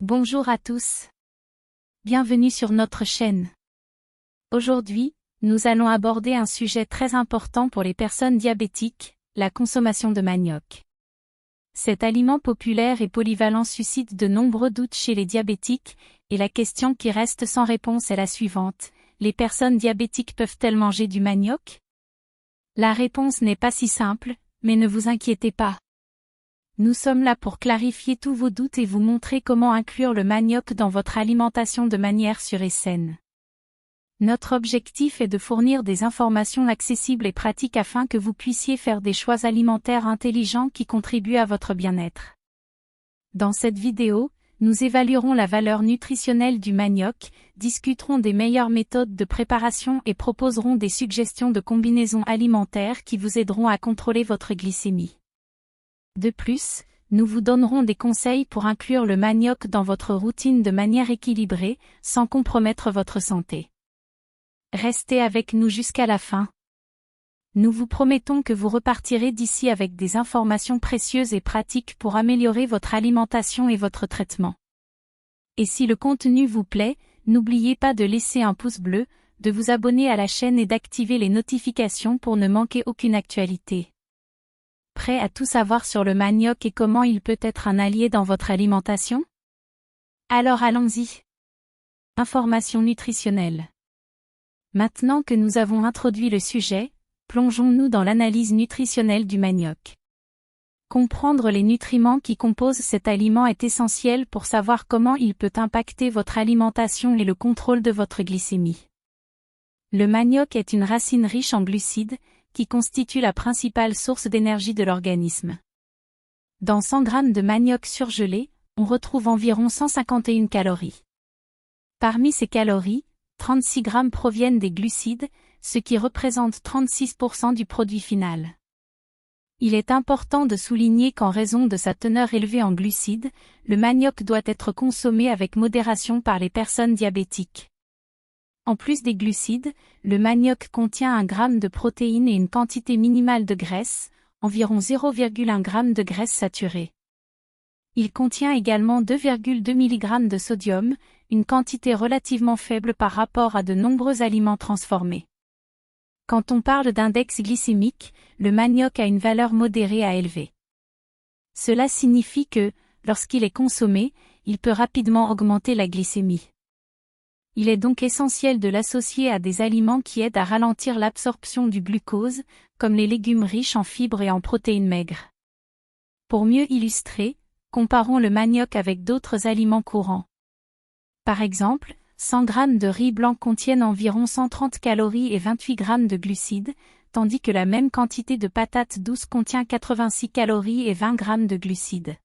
Bonjour à tous. Bienvenue sur notre chaîne. Aujourd'hui, nous allons aborder un sujet très important pour les personnes diabétiques, la consommation de manioc. Cet aliment populaire et polyvalent suscite de nombreux doutes chez les diabétiques, et la question qui reste sans réponse est la suivante: les personnes diabétiques peuvent-elles manger du manioc? La réponse n'est pas si simple, mais ne vous inquiétez pas. Nous sommes là pour clarifier tous vos doutes et vous montrer comment inclure le manioc dans votre alimentation de manière sûre et saine. Notre objectif est de fournir des informations accessibles et pratiques afin que vous puissiez faire des choix alimentaires intelligents qui contribuent à votre bien-être. Dans cette vidéo, nous évaluerons la valeur nutritionnelle du manioc, discuterons des meilleures méthodes de préparation et proposerons des suggestions de combinaisons alimentaires qui vous aideront à contrôler votre glycémie. De plus, nous vous donnerons des conseils pour inclure le manioc dans votre routine de manière équilibrée, sans compromettre votre santé. Restez avec nous jusqu'à la fin. Nous vous promettons que vous repartirez d'ici avec des informations précieuses et pratiques pour améliorer votre alimentation et votre traitement. Et si le contenu vous plaît, n'oubliez pas de laisser un pouce bleu, de vous abonner à la chaîne et d'activer les notifications pour ne manquer aucune actualité. Prêt à tout savoir sur le manioc et comment il peut être un allié dans votre alimentation? Alors allons-y. Information nutritionnelle. Maintenant que nous avons introduit le sujet, plongeons-nous dans l'analyse nutritionnelle du manioc. Comprendre les nutriments qui composent cet aliment est essentiel pour savoir comment il peut impacter votre alimentation et le contrôle de votre glycémie. Le manioc est une racine riche en glucides, qui constitue la principale source d'énergie de l'organisme. Dans 100 g de manioc surgelé, on retrouve environ 151 calories. Parmi ces calories, 36 g proviennent des glucides, ce qui représente 36% du produit final. Il est important de souligner qu'en raison de sa teneur élevée en glucides, le manioc doit être consommé avec modération par les personnes diabétiques. En plus des glucides, le manioc contient 1 g de protéines et une quantité minimale de graisse, environ 0,1 g de graisse saturée. Il contient également 2,2 mg de sodium, une quantité relativement faible par rapport à de nombreux aliments transformés. Quand on parle d'index glycémique, le manioc a une valeur modérée à élevée. Cela signifie que, lorsqu'il est consommé, il peut rapidement augmenter la glycémie. Il est donc essentiel de l'associer à des aliments qui aident à ralentir l'absorption du glucose, comme les légumes riches en fibres et en protéines maigres. Pour mieux illustrer, comparons le manioc avec d'autres aliments courants. Par exemple, 100 g de riz blanc contiennent environ 130 calories et 28 g de glucides, tandis que la même quantité de patates douces contient 86 calories et 20 g de glucides.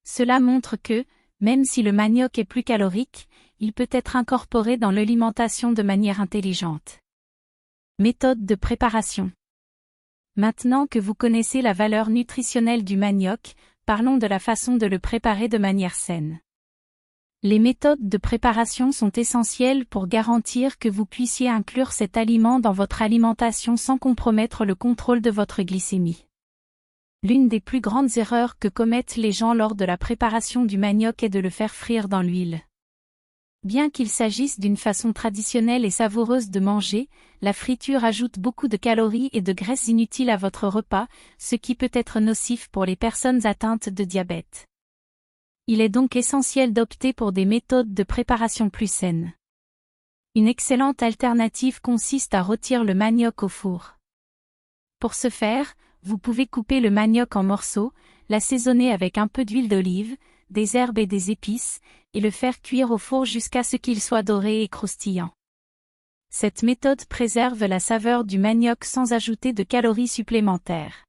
Cela montre que, même si le manioc est plus calorique, il peut être incorporé dans l'alimentation de manière intelligente. Méthode de préparation. Maintenant que vous connaissez la valeur nutritionnelle du manioc, parlons de la façon de le préparer de manière saine. Les méthodes de préparation sont essentielles pour garantir que vous puissiez inclure cet aliment dans votre alimentation sans compromettre le contrôle de votre glycémie. L'une des plus grandes erreurs que commettent les gens lors de la préparation du manioc est de le faire frire dans l'huile. Bien qu'il s'agisse d'une façon traditionnelle et savoureuse de manger, la friture ajoute beaucoup de calories et de graisses inutiles à votre repas, ce qui peut être nocif pour les personnes atteintes de diabète. Il est donc essentiel d'opter pour des méthodes de préparation plus saines. Une excellente alternative consiste à rôtir le manioc au four. Pour ce faire, vous pouvez couper le manioc en morceaux, l'assaisonner avec un peu d'huile d'olive, des herbes et des épices, et le faire cuire au four jusqu'à ce qu'il soit doré et croustillant. Cette méthode préserve la saveur du manioc sans ajouter de calories supplémentaires.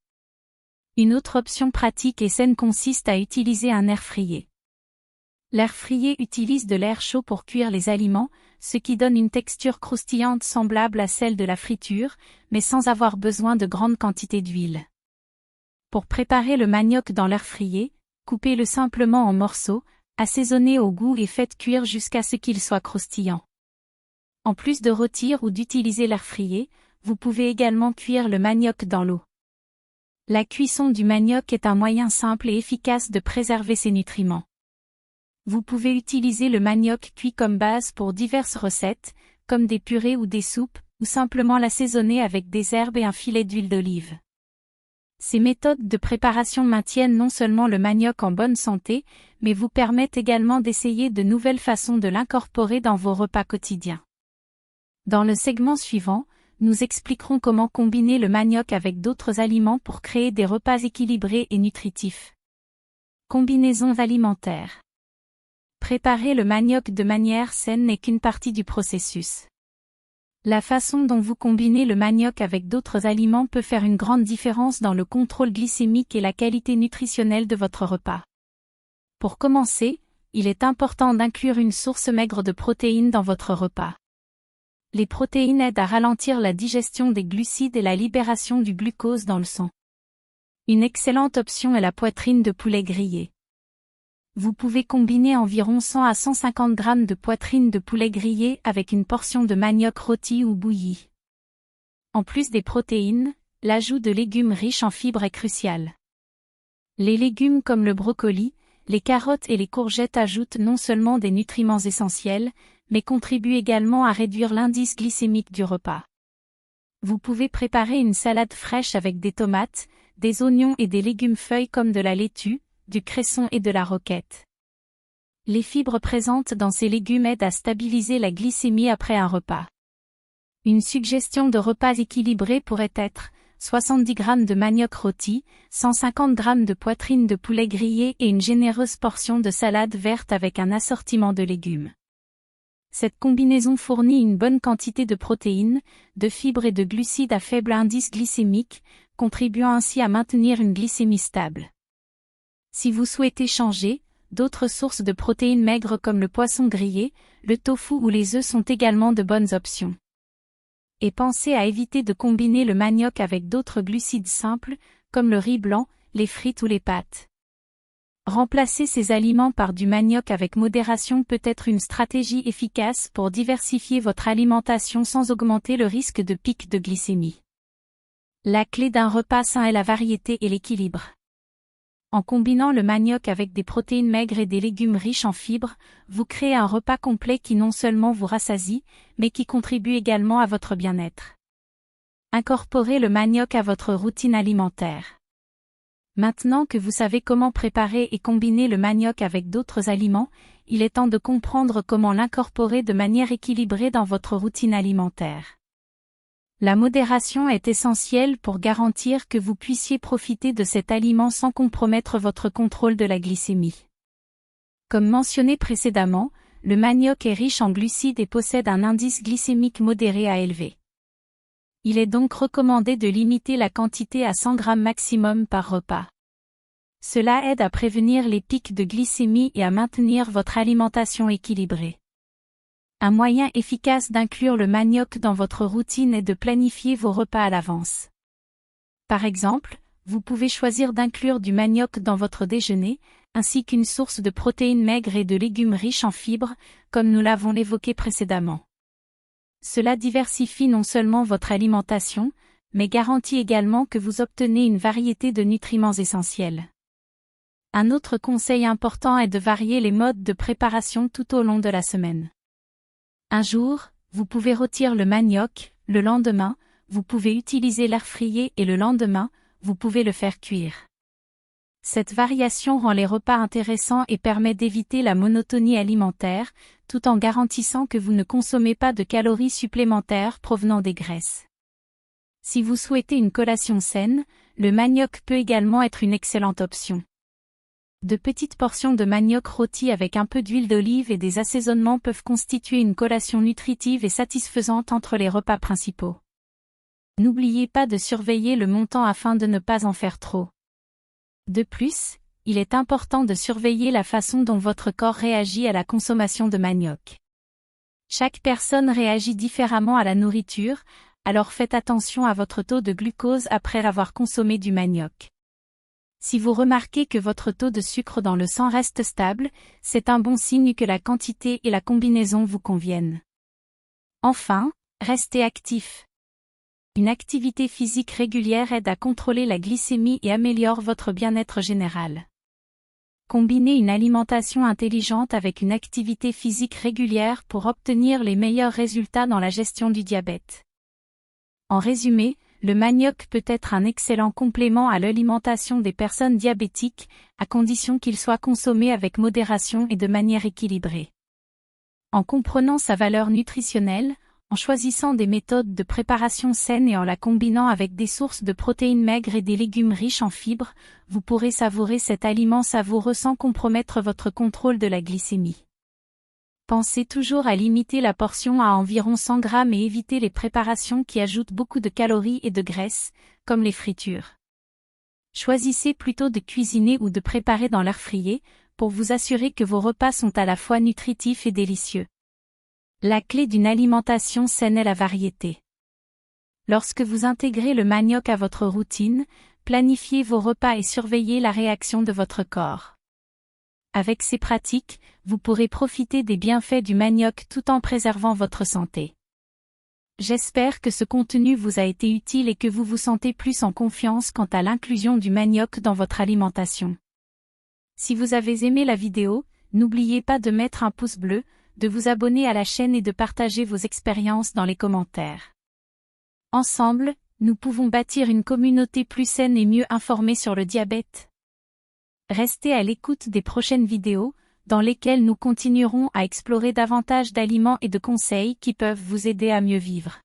Une autre option pratique et saine consiste à utiliser un air fryer. L'air fryer utilise de l'air chaud pour cuire les aliments, ce qui donne une texture croustillante semblable à celle de la friture, mais sans avoir besoin de grandes quantités d'huile. Pour préparer le manioc dans l'air fryer, coupez-le simplement en morceaux, assaisonnez au goût et faites cuire jusqu'à ce qu'il soit croustillant. En plus de rôtir ou d'utiliser l'air fryer, vous pouvez également cuire le manioc dans l'eau. La cuisson du manioc est un moyen simple et efficace de préserver ses nutriments. Vous pouvez utiliser le manioc cuit comme base pour diverses recettes, comme des purées ou des soupes, ou simplement l'assaisonner avec des herbes et un filet d'huile d'olive. Ces méthodes de préparation maintiennent non seulement le manioc en bonne santé, mais vous permettent également d'essayer de nouvelles façons de l'incorporer dans vos repas quotidiens. Dans le segment suivant, nous expliquerons comment combiner le manioc avec d'autres aliments pour créer des repas équilibrés et nutritifs. Combinaisons alimentaires. Préparer le manioc de manière saine n'est qu'une partie du processus. La façon dont vous combinez le manioc avec d'autres aliments peut faire une grande différence dans le contrôle glycémique et la qualité nutritionnelle de votre repas. Pour commencer, il est important d'inclure une source maigre de protéines dans votre repas. Les protéines aident à ralentir la digestion des glucides et la libération du glucose dans le sang. Une excellente option est la poitrine de poulet grillée. Vous pouvez combiner environ 100 à 150 g de poitrine de poulet grillée avec une portion de manioc rôti ou bouilli. En plus des protéines, l'ajout de légumes riches en fibres est crucial. Les légumes comme le brocoli, les carottes et les courgettes ajoutent non seulement des nutriments essentiels, mais contribuent également à réduire l'indice glycémique du repas. Vous pouvez préparer une salade fraîche avec des tomates, des oignons et des légumes feuilles comme de la laitue, du cresson et de la roquette. Les fibres présentes dans ces légumes aident à stabiliser la glycémie après un repas. Une suggestion de repas équilibré pourrait être 70 g de manioc rôti, 150 g de poitrine de poulet grillée et une généreuse portion de salade verte avec un assortiment de légumes. Cette combinaison fournit une bonne quantité de protéines, de fibres et de glucides à faible indice glycémique, contribuant ainsi à maintenir une glycémie stable. Si vous souhaitez changer, d'autres sources de protéines maigres comme le poisson grillé, le tofu ou les œufs sont également de bonnes options. Et pensez à éviter de combiner le manioc avec d'autres glucides simples, comme le riz blanc, les frites ou les pâtes. Remplacer ces aliments par du manioc avec modération peut être une stratégie efficace pour diversifier votre alimentation sans augmenter le risque de pic de glycémie. La clé d'un repas sain est la variété et l'équilibre. En combinant le manioc avec des protéines maigres et des légumes riches en fibres, vous créez un repas complet qui non seulement vous rassasie, mais qui contribue également à votre bien-être. Incorporez le manioc à votre routine alimentaire. Maintenant que vous savez comment préparer et combiner le manioc avec d'autres aliments, il est temps de comprendre comment l'incorporer de manière équilibrée dans votre routine alimentaire. La modération est essentielle pour garantir que vous puissiez profiter de cet aliment sans compromettre votre contrôle de la glycémie. Comme mentionné précédemment, le manioc est riche en glucides et possède un indice glycémique modéré à élevé. Il est donc recommandé de limiter la quantité à 100 g maximum par repas. Cela aide à prévenir les pics de glycémie et à maintenir votre alimentation équilibrée. Un moyen efficace d'inclure le manioc dans votre routine est de planifier vos repas à l'avance. Par exemple, vous pouvez choisir d'inclure du manioc dans votre déjeuner, ainsi qu'une source de protéines maigres et de légumes riches en fibres, comme nous l'avons évoqué précédemment. Cela diversifie non seulement votre alimentation, mais garantit également que vous obtenez une variété de nutriments essentiels. Un autre conseil important est de varier les modes de préparation tout au long de la semaine. Un jour, vous pouvez rôtir le manioc, le lendemain, vous pouvez utiliser l'air fryer et le lendemain, vous pouvez le faire cuire. Cette variation rend les repas intéressants et permet d'éviter la monotonie alimentaire, tout en garantissant que vous ne consommez pas de calories supplémentaires provenant des graisses. Si vous souhaitez une collation saine, le manioc peut également être une excellente option. De petites portions de manioc rôti avec un peu d'huile d'olive et des assaisonnements peuvent constituer une collation nutritive et satisfaisante entre les repas principaux. N'oubliez pas de surveiller le montant afin de ne pas en faire trop. De plus, il est important de surveiller la façon dont votre corps réagit à la consommation de manioc. Chaque personne réagit différemment à la nourriture, alors faites attention à votre taux de glucose après avoir consommé du manioc. Si vous remarquez que votre taux de sucre dans le sang reste stable, c'est un bon signe que la quantité et la combinaison vous conviennent. Enfin, restez actif. Une activité physique régulière aide à contrôler la glycémie et améliore votre bien-être général. Combinez une alimentation intelligente avec une activité physique régulière pour obtenir les meilleurs résultats dans la gestion du diabète. En résumé, le manioc peut être un excellent complément à l'alimentation des personnes diabétiques, à condition qu'il soit consommé avec modération et de manière équilibrée. En comprenant sa valeur nutritionnelle, en choisissant des méthodes de préparation saines et en la combinant avec des sources de protéines maigres et des légumes riches en fibres, vous pourrez savourer cet aliment savoureux sans compromettre votre contrôle de la glycémie. Pensez toujours à limiter la portion à environ 100 grammes et éviter les préparations qui ajoutent beaucoup de calories et de graisse, comme les fritures. Choisissez plutôt de cuisiner ou de préparer dans l'air fryer, pour vous assurer que vos repas sont à la fois nutritifs et délicieux. La clé d'une alimentation saine est la variété. Lorsque vous intégrez le manioc à votre routine, planifiez vos repas et surveillez la réaction de votre corps. Avec ces pratiques, vous pourrez profiter des bienfaits du manioc tout en préservant votre santé. J'espère que ce contenu vous a été utile et que vous vous sentez plus en confiance quant à l'inclusion du manioc dans votre alimentation. Si vous avez aimé la vidéo, n'oubliez pas de mettre un pouce bleu, de vous abonner à la chaîne et de partager vos expériences dans les commentaires. Ensemble, nous pouvons bâtir une communauté plus saine et mieux informée sur le diabète. Restez à l'écoute des prochaines vidéos, dans lesquelles nous continuerons à explorer davantage d'aliments et de conseils qui peuvent vous aider à mieux vivre.